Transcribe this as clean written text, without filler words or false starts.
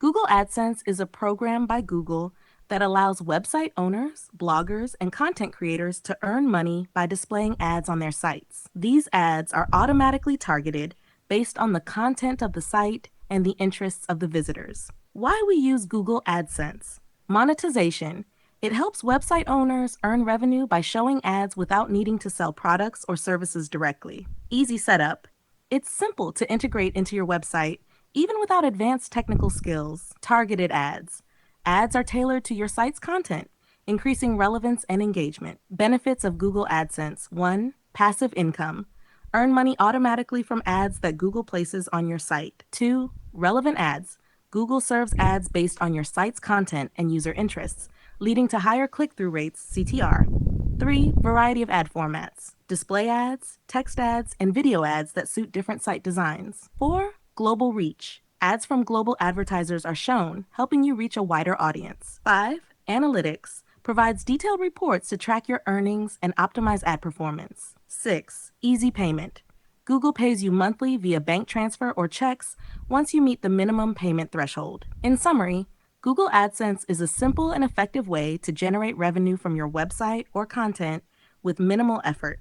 Google AdSense is a program by Google that allows website owners, bloggers, and content creators to earn money by displaying ads on their sites. These ads are automatically targeted based on the content of the site and the interests of the visitors. Why we use Google AdSense? Monetization. It helps website owners earn revenue by showing ads without needing to sell products or services directly. Easy setup. It's simple to integrate into your website, even without advanced technical skills. Targeted ads. Ads are tailored to your site's content, increasing relevance and engagement. Benefits of Google AdSense. 1. Passive income. Earn money automatically from ads that Google places on your site. 2. Relevant ads. Google serves ads based on your site's content and user interests, leading to higher click-through rates, CTR. 3. Variety of ad formats. Display ads, text ads, and video ads that suit different site designs. 4. Global reach. Ads from global advertisers are shown, helping you reach a wider audience. 5. Analytics. Provides detailed reports to track your earnings and optimize ad performance. 6. Easy payment. Google pays you monthly via bank transfer or checks once you meet the minimum payment threshold. In summary, Google AdSense is a simple and effective way to generate revenue from your website or content with minimal effort.